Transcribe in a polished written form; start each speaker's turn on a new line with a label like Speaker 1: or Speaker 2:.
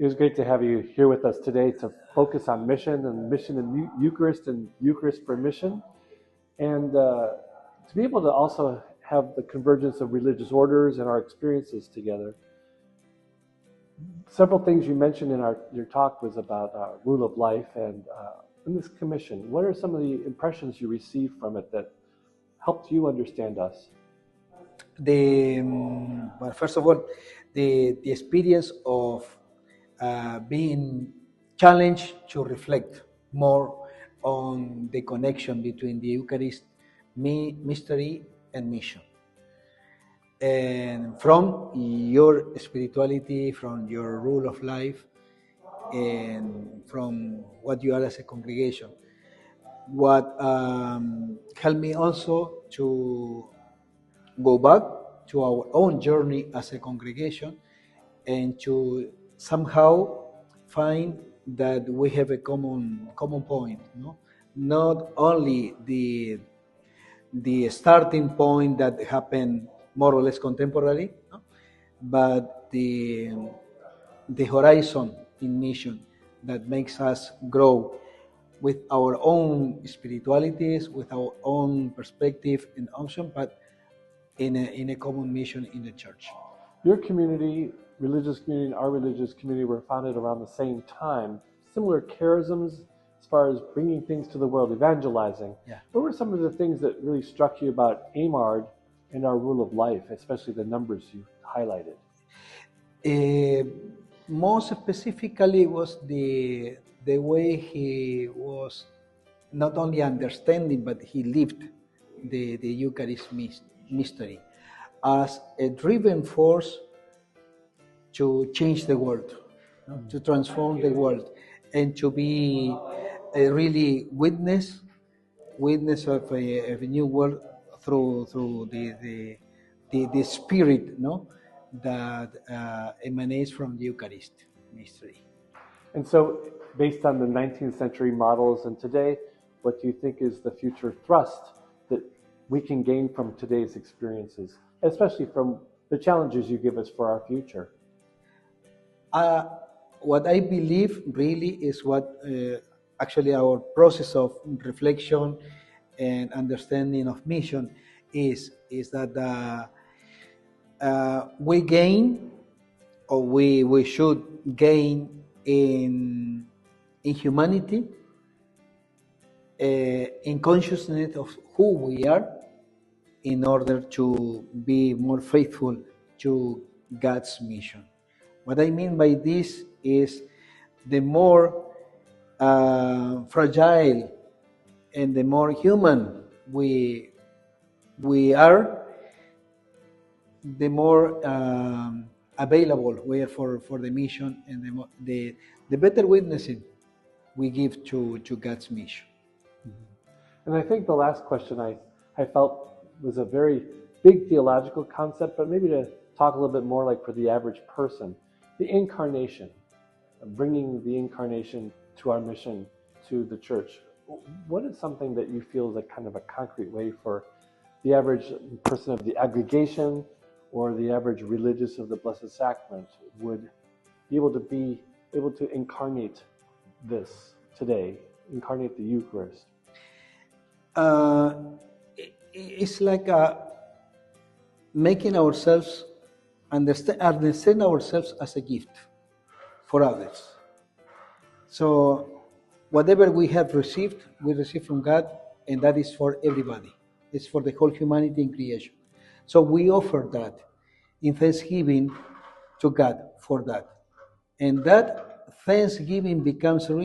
Speaker 1: It was great to have you here with us today to focus on mission and mission in Eucharist and Eucharist for mission, and to be able to also have the convergence of religious orders and our experiences together. Several things you mentioned in your talk was about rule of life and in this commission. What are some of the impressions you received from it that helped you understand us?
Speaker 2: Well, first of all, the experience of being challenged to reflect more on the connection between the Eucharist, mystery, and mission. And from your spirituality, from your rule of life, and from what you are as a congregation, what helped me also to go back to our own journey as a congregation and to somehow find that we have a common point, no? Not only the starting point that happened more or less contemporarily, no? But the horizon in mission that makes us grow with our own spiritualities, with our own perspective and option, but in a common mission in the church.
Speaker 1: Your community, religious community, and our religious community were founded around the same time. Similar charisms as far as bringing things to the world, evangelizing.
Speaker 2: Yeah.
Speaker 1: What were some of the things that really struck you about AMARD and our rule of life, especially the numbers you highlighted?
Speaker 2: Most specifically was the way he was not only understanding, but he lived the Eucharist mystery as a driven force to change the world, to transform the world, and to be a really witness of a new world through the spirit, no, that emanates from the Eucharist mystery.
Speaker 1: And so, based on the 19th century models and today, what do you think is the future thrust that we can gain from today's experiences, especially from the challenges you give us for our future?
Speaker 2: What I believe really is what actually our process of reflection and understanding of mission is that we gain, or we should gain in humanity, in consciousness of who we are, in order to be more faithful to God's mission. What I mean by this is the more fragile and the more human we are, the more available we are for the mission, and the better witnessing we give to God's mission.
Speaker 1: And I think the last question I felt was a very big theological concept, but maybe to talk a little bit more like for the average person, the incarnation, bringing the incarnation to our mission, to the church. What is something that you feel is a kind of a concrete way for the average person of the aggregation or the average religious of the Blessed Sacrament would be able to incarnate this today, incarnate the Eucharist?
Speaker 2: It's like making ourselves understand ourselves as a gift for others. So whatever we have received, we receive from God, and that is for everybody. It's for the whole humanity in creation. So we offer that in thanksgiving to God for that. And that thanksgiving becomes